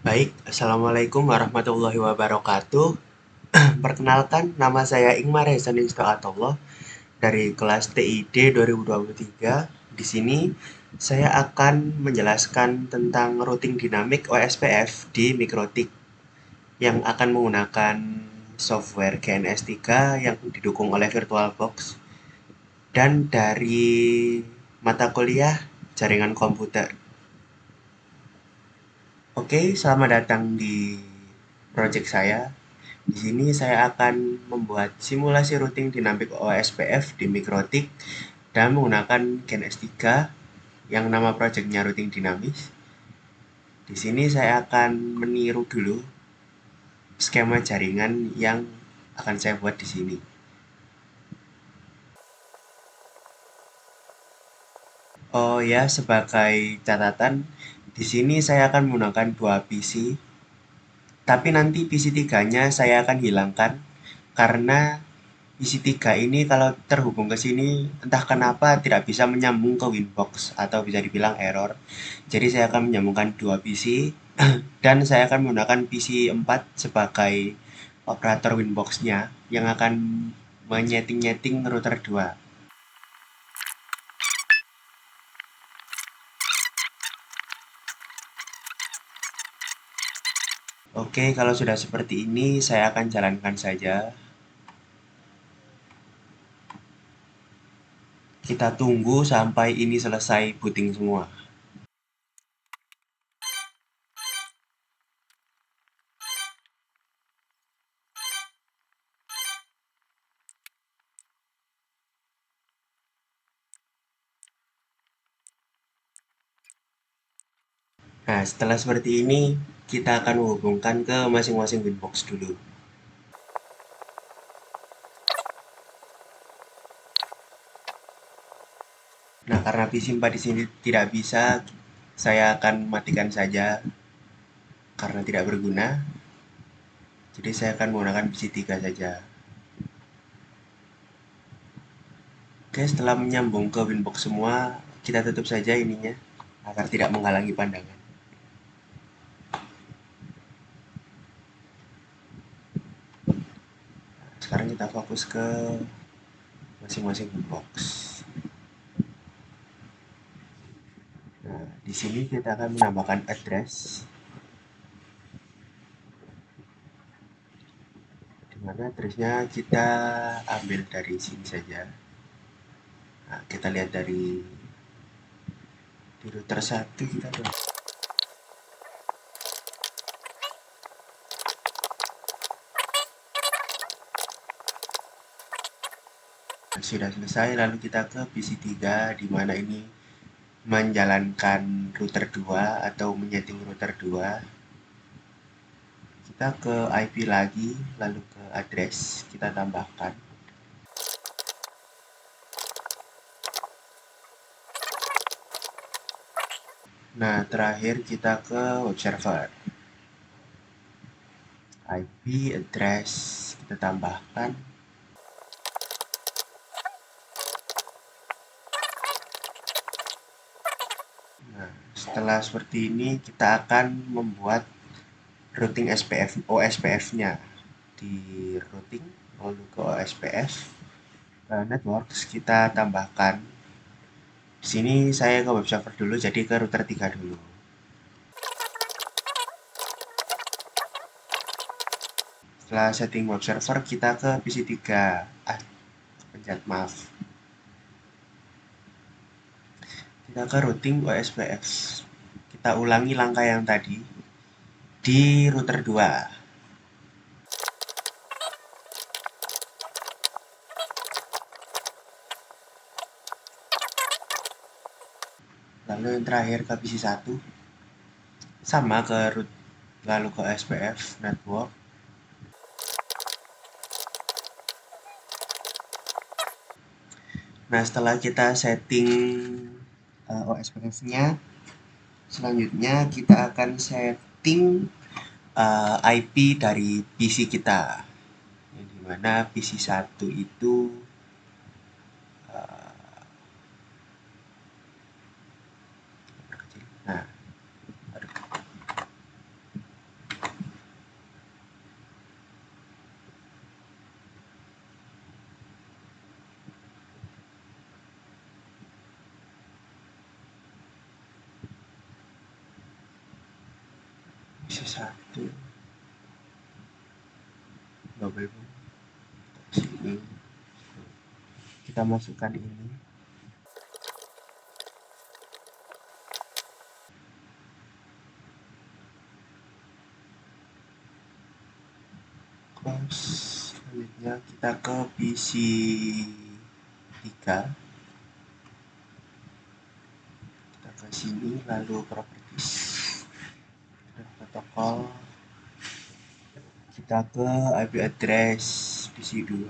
Baik, Assalamualaikum warahmatullahi wabarakatuh. Perkenalkan, nama saya Ingmar Hezan Istoatullah dari kelas TID 2023. Di sini saya akan menjelaskan tentang routing dinamik OSPF di Mikrotik yang akan menggunakan software GNS3 yang didukung oleh VirtualBox dan dari mata kuliah jaringan komputer. Oke, selamat datang di project saya. Di sini saya akan membuat simulasi routing dinamik OSPF di Mikrotik dan menggunakan Gen S3 yang nama projectnya routing dinamis. Di sini saya akan meniru dulu skema jaringan yang akan saya buat di sini. Oh ya, sebagai catatan, di sini saya akan menggunakan dua PC, tapi nanti PC 3-nya saya akan hilangkan karena isi 3 ini kalau terhubung ke sini entah kenapa tidak bisa menyambung ke Winbox atau bisa dibilang error. Jadi saya akan menyambungkan dua PC dan saya akan menggunakan PC 4 sebagai operator Winbox-nya yang akan menyeting-nyeting router 2. Oke, kalau sudah seperti ini saya akan jalankan saja. Kita tunggu sampai ini selesai booting semua. Nah, setelah seperti ini, kita akan menghubungkan ke masing-masing Winbox dulu. Nah, karena PC 4 di sini tidak bisa, saya akan matikan saja karena tidak berguna. Jadi saya akan menggunakan PC 3 saja. Oke, setelah menyambung ke Winbox semua, kita tutup saja ininya agar tidak menghalangi pandangan. Sekarang kita fokus ke masing-masing Winbox. Nah, di sini kita akan menambahkan address, di mana addressnya kita ambil dari sini saja. Nah, kita lihat dari di router 1 kita ada. Sudah selesai, lalu kita ke PC 3 di mana ini menjalankan router 2 atau menyeting router 2. Kita ke IP lagi, lalu ke address, kita tambahkan. Nah, terakhir kita ke web server. IP address kita tambahkan. Nah, setelah seperti ini kita akan membuat routing SPF OSPF-nya di routing lalu ke OSPF networks kita tambahkan. Di sini saya ke web server dulu, jadi ke router 3 dulu. Setelah setting web server, kita ke PC 3. Pencet maaf. Kita ke routing OSPF. Kita ulangi langkah yang tadi di router 2. Lalu yang terakhir ke PC 1. Sama ke root, lalu ke SPF network. Nah, setelah kita setting OSPF-nya, selanjutnya kita akan setting IP dari PC kita. Yang dimana PC 1 itu nah, PC 1 double boot sini, kita masukkan ini. Close. Selanjutnya kita ke PC 3, kita ke sini, lalu properties dan protokol, kita ke IP address PC 2.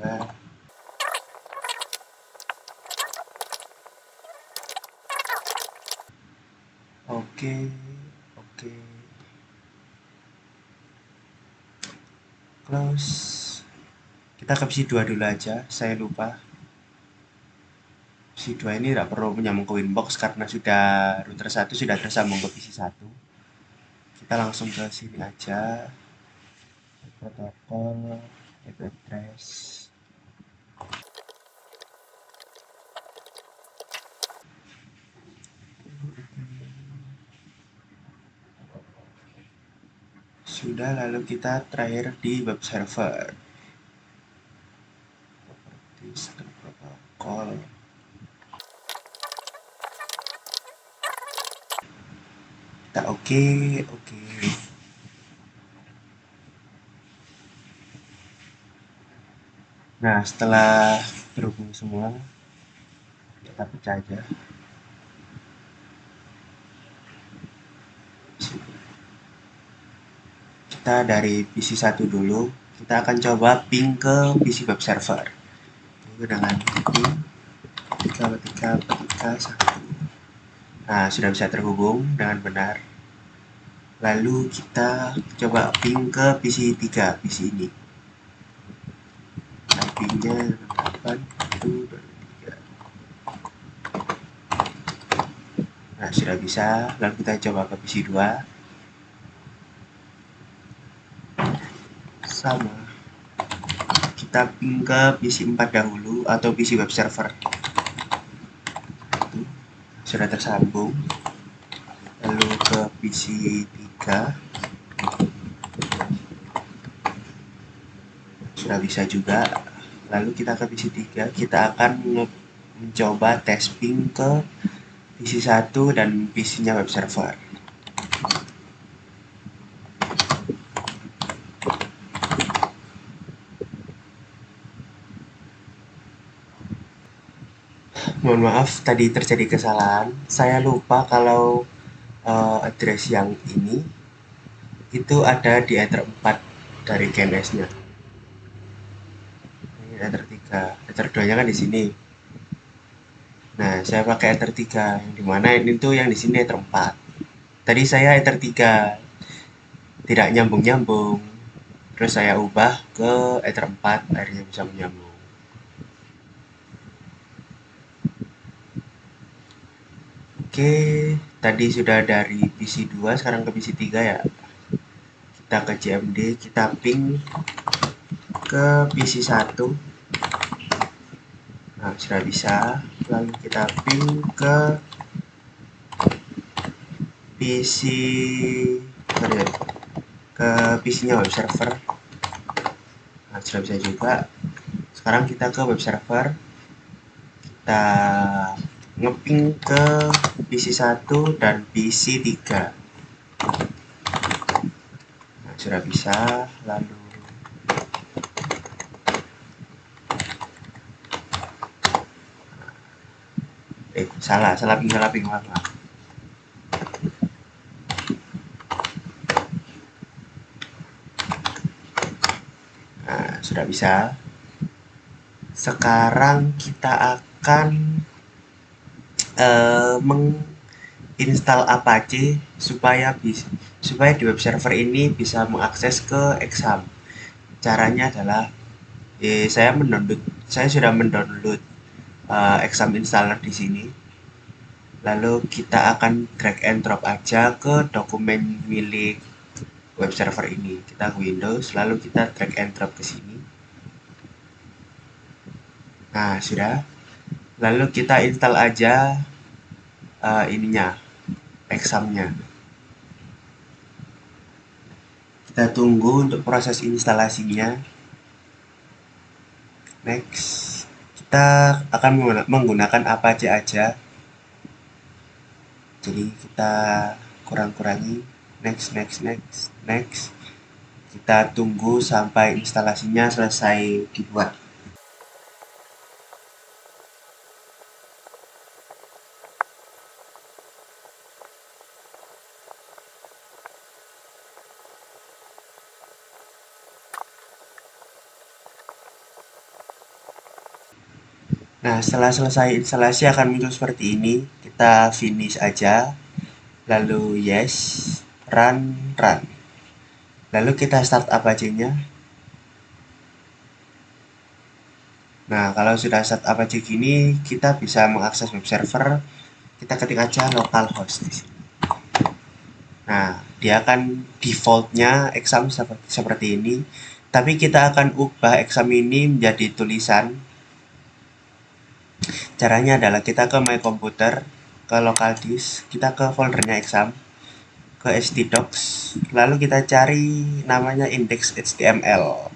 Oke, oke, close. Kita ke PC 2 dulu aja, saya lupa. PC 2 ini tidak perlu menyambung ke Winbox karena sudah router 1 sudah tersambung ke PC 1. Kita langsung ke sini aja, protokol, IP address. Sudah, lalu kita terakhir di web server. Properties dan protokol. Kita oke, oke. Nah, setelah terhubung semua, kita pecah aja. Kita dari PC 1 dulu, kita akan coba ping ke PC web server. Tunggu dengan ping 1. Nah, sudah bisa terhubung dengan benar. Lalu kita coba ping ke PC 3, PC ini. IP-nya 8.1.3. Nah, sudah bisa. Lalu kita coba ke PC 2. Sama. Kita ping ke PC 4 dahulu atau PC web server. Sudah tersambung. Lalu ke PC 3. Sudah bisa juga. Lalu kita ke PC 3, kita akan mencoba tes ping ke PC 1 dan PC-nya web server. Mohon maaf, tadi terjadi kesalahan. Saya lupa kalau address yang ini itu ada di Ether 4 dari KNS-nya. Ini Ether 3, Ether 2-nya kan di sini. Nah, saya pakai Ether 3, yang dimana ini tuh yang di sini Ether 4. Tadi saya Ether 3 tidak nyambung-nyambung. Terus saya ubah ke Ether 4, akhirnya bisa menyambung. Oke, tadi sudah dari PC 2, sekarang ke PC 3 ya. Kita ke CMD, kita ping ke PC 1. Nah, sudah bisa. Lalu kita ping ke PC, sorry, ke PC-nya web server. Nah, sudah bisa juga. Sekarang kita ke web server. Kita ngeping ke PC 1 dan PC 3. Nah, sudah bisa. Lalu salah ping, maaf. Nah, sudah bisa. Sekarang kita akan menginstal Apache supaya di web server ini bisa mengakses ke Exam. Caranya adalah saya sudah mendownload Exam installer di sini. Lalu kita akan drag and drop aja ke dokumen milik web server ini. Kita ke Windows, lalu kita drag and drop ke sini. Nah, sudah. Lalu kita install aja ininya, examnya. Kita tunggu untuk proses instalasinya. Next. Kita akan menggunakan Apache aja. Jadi kita kurang-kurangi. Next, next, next, next. Kita tunggu sampai instalasinya selesai dibuat. Nah, setelah selesai instalasi akan muncul seperti ini. Kita finish aja. Lalu yes, run, run. Lalu kita start Apache-nya. Nah, kalau sudah start Apache gini, kita bisa mengakses web server. Kita ketik aja localhost di sini. Nah, dia akan defaultnya exam seperti ini. Tapi kita akan ubah exam ini menjadi tulisan. Caranya adalah kita ke My Computer, ke local disk, kita ke foldernya exam, ke htdocs, lalu kita cari namanya index.html.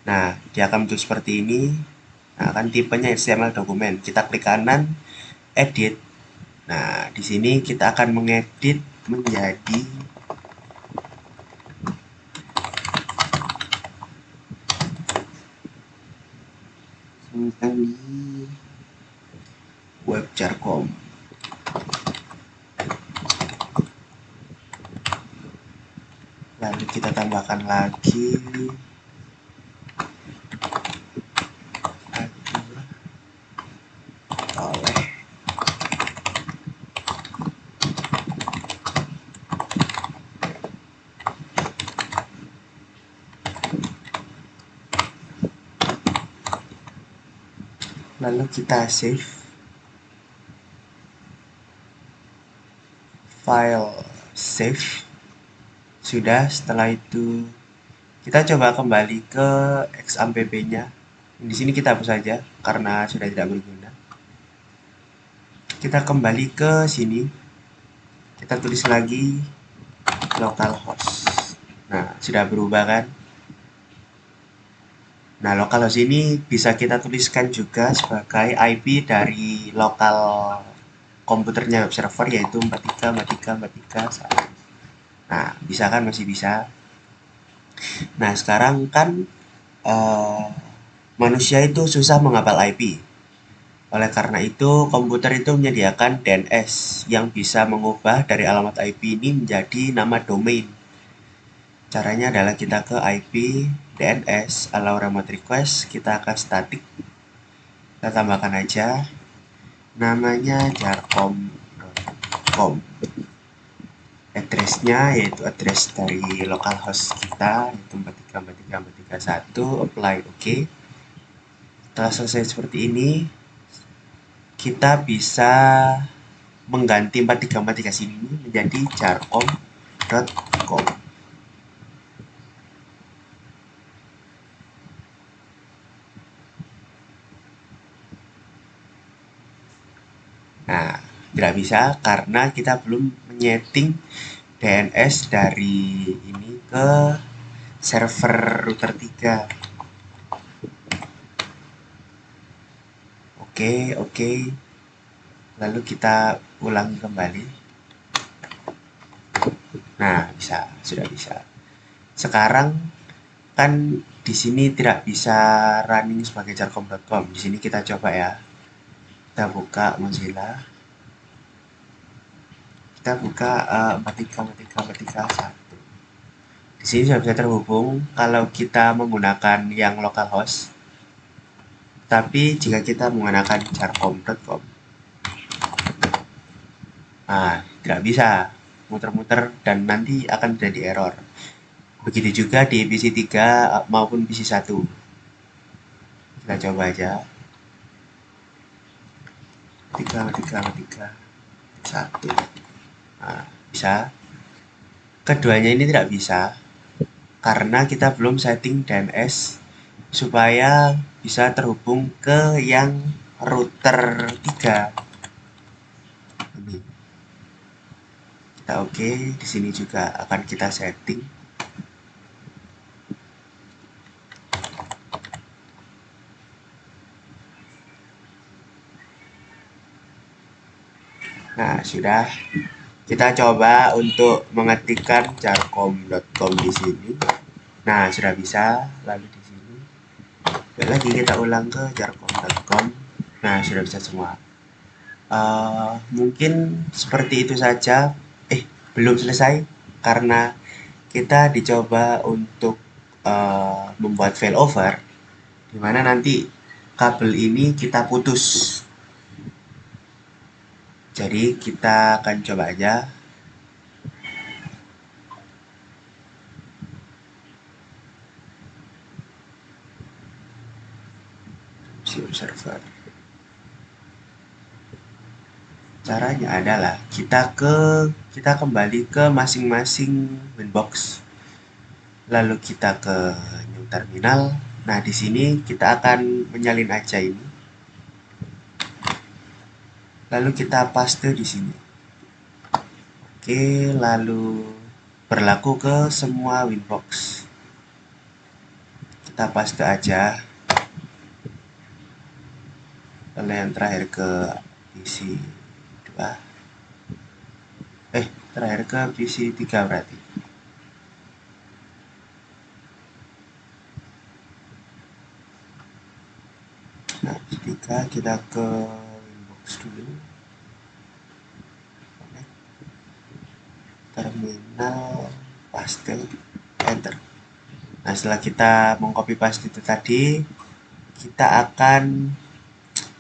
Nah, dia akan muncul seperti ini. Nah, kan tipenya HTML dokumen. Kita klik kanan, edit. Nah, di sini kita akan mengedit menjadi web jarcom. Lalu kita tambahkan lagi oleh lalu kita save file, save. Sudah. Setelah itu kita coba kembali ke xampp-nya. Di sini kita hapus saja karena sudah tidak berguna. Kita kembali ke sini. Kita tulis lagi localhost. Nah, sudah berubah kan? Nah, localhost ini bisa kita tuliskan juga sebagai IP dari lokal komputernya web server, yaitu 43434341. Nah, bisa kan? Masih bisa. Nah, sekarang kan manusia itu susah menghafal IP. Oleh karena itu, komputer itu menyediakan DNS yang bisa mengubah dari alamat IP ini menjadi nama domain. Caranya adalah kita ke IP, DNS, allow remote request, kita akan static. Kita tambahkan aja namanya jarcom.com. Address-nya yaitu address dari localhost kita, yaitu 434341, apply OK. Setelah selesai seperti ini, kita bisa mengganti 4343 sini menjadi jarcom.com. Nah, tidak bisa karena kita belum menyeting DNS dari ini ke server router 3. Oke. Lalu kita ulangi kembali. Nah, sudah bisa. Sekarang kan di sini tidak bisa running sebagai jarcom.com. Di sini kita coba ya. Kita buka Mozilla. Kita buka 434341. Di sini sudah bisa terhubung kalau kita menggunakan yang localhost. Tapi jika kita menggunakan jarcom.com, nah, tidak bisa muter-muter dan nanti akan terjadi error. Begitu juga di PC3 maupun PC1. Kita coba aja. 1. Nah, bisa. Keduanya ini tidak bisa karena kita belum setting DNS supaya bisa terhubung ke yang router 3. Ini. Kita oke, di sini juga akan kita setting. Nah, sudah. Kita coba untuk mengetikkan jarkom.com di sini. Nah, sudah bisa. Lalu di sini. Lagi kita ulang ke jarkom.com. Nah, sudah bisa semua. Mungkin seperti itu saja. Belum selesai karena kita dicoba untuk membuat failover, di mana nanti kabel ini kita putus. Jadi kita akan coba aja. Server. Caranya adalah kita kembali ke masing-masing winbox. Lalu kita ke new terminal. Nah, di sini kita akan menyalin aja ini. Lalu kita paste di sini. Oke, lalu berlaku ke semua winbox. Kita paste aja. Lalu yang terakhir ke PC 2. Terakhir ke PC 3 berarti. Nah, ketika kita ke inbox dulu, terminal, paste, enter. Nah, setelah kita mengcopy paste itu tadi, kita akan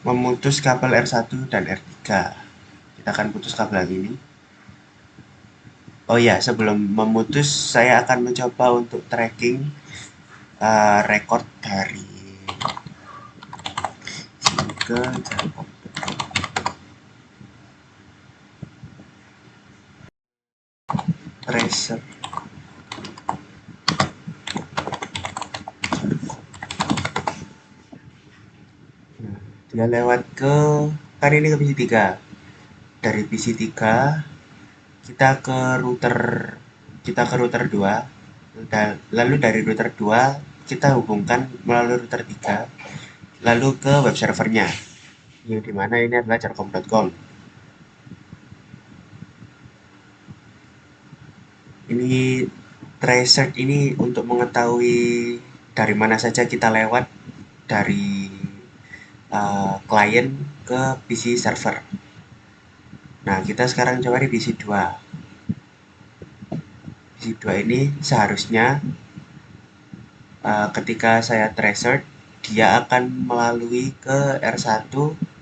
memutus kabel R1 dan R3. Kita akan putus kabel yang ini. Oh ya, sebelum memutus, saya akan mencoba untuk tracking record dari sini ke Jarkom. Tracer. Nah, dia lewat ke, kan ini ke PC 3. Dari PC 3 kita ke router 2. Lalu dari router 2 kita hubungkan melalui router 3 lalu ke web servernya, yang dimana ini adalah jarkom.com. Ini tracer ini untuk mengetahui dari mana saja kita lewat dari klien ke PC server. Nah, kita sekarang coba di PC 2. PC 2 ini seharusnya ketika saya tracer, dia akan melalui ke R1,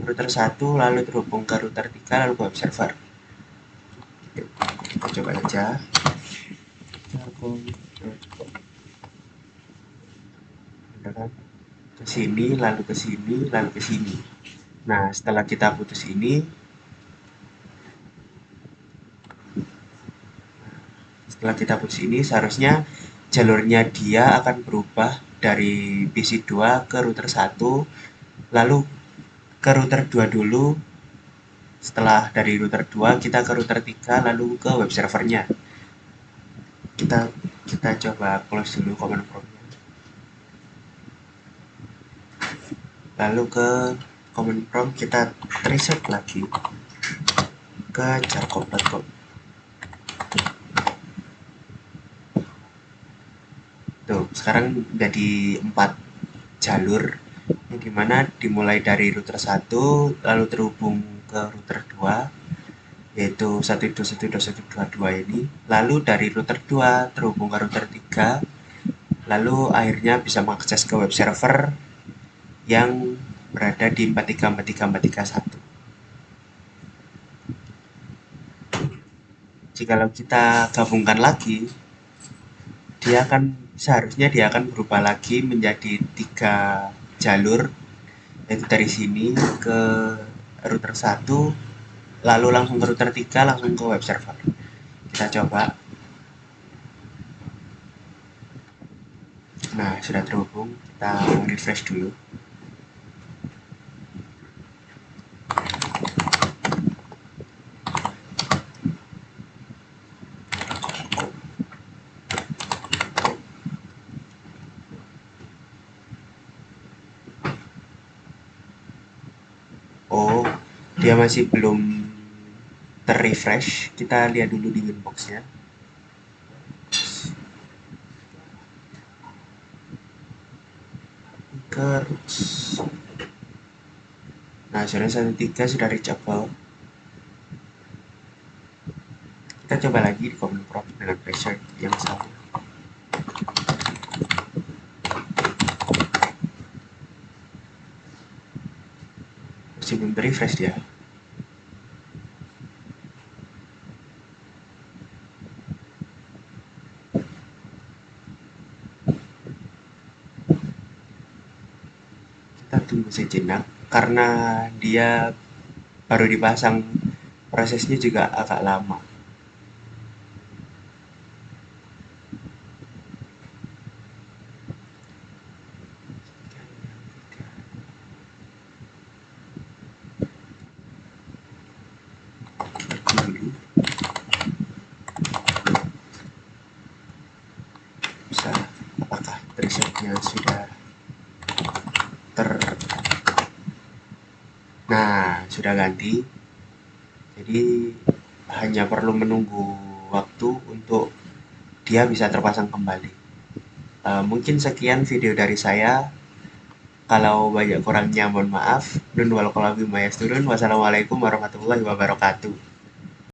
router 1, lalu terhubung ke router 3, lalu ke web server. Kita coba aja. Ke sini, lalu ke sini, lalu ke sini. Nah, setelah kita putus ini, seharusnya jalurnya dia akan berubah dari PC 2 ke router 1, lalu ke router 2 dulu. Setelah dari router 2 kita ke router 3, lalu ke web servernya. Kita coba close dulu command prompt-nya. Lalu ke command prompt kita reset lagi ke jarkom.com. Tuh, sekarang jadi 4 jalur, yang dimana dimulai dari router 1 lalu terhubung ke router 2, yaitu 192.168.122 ini, lalu dari router 2 terhubung ke router 3, lalu akhirnya bisa mengakses ke web server yang berada di 434341. Jikalau kita gabungkan lagi, seharusnya dia akan berubah lagi menjadi 3 jalur, yaitu dari sini ke router 1, lalu langsung ke router 3, langsung ke web server. Kita coba. Nah, sudah terhubung. Kita refresh dulu. Oh, dia masih belum terrefresh. Kita lihat dulu di winbox-nya. Terus, nah zona 13 sudah reachable. Kita coba lagi di command prompt dengan pressure yang sama. Masih belum refresh dia. Kita tunggu sejenak karena dia baru dipasang, prosesnya juga agak lama. Dulu bisa, apakah presetnya sudah ter, nah sudah ganti, jadi hanya perlu menunggu waktu untuk dia bisa terpasang kembali. Mungkin sekian video dari saya. Kalau banyak kurangnya mohon maaf. Nun wal kolami mayasturun. Wassalamualaikum warahmatullahi wabarakatuh.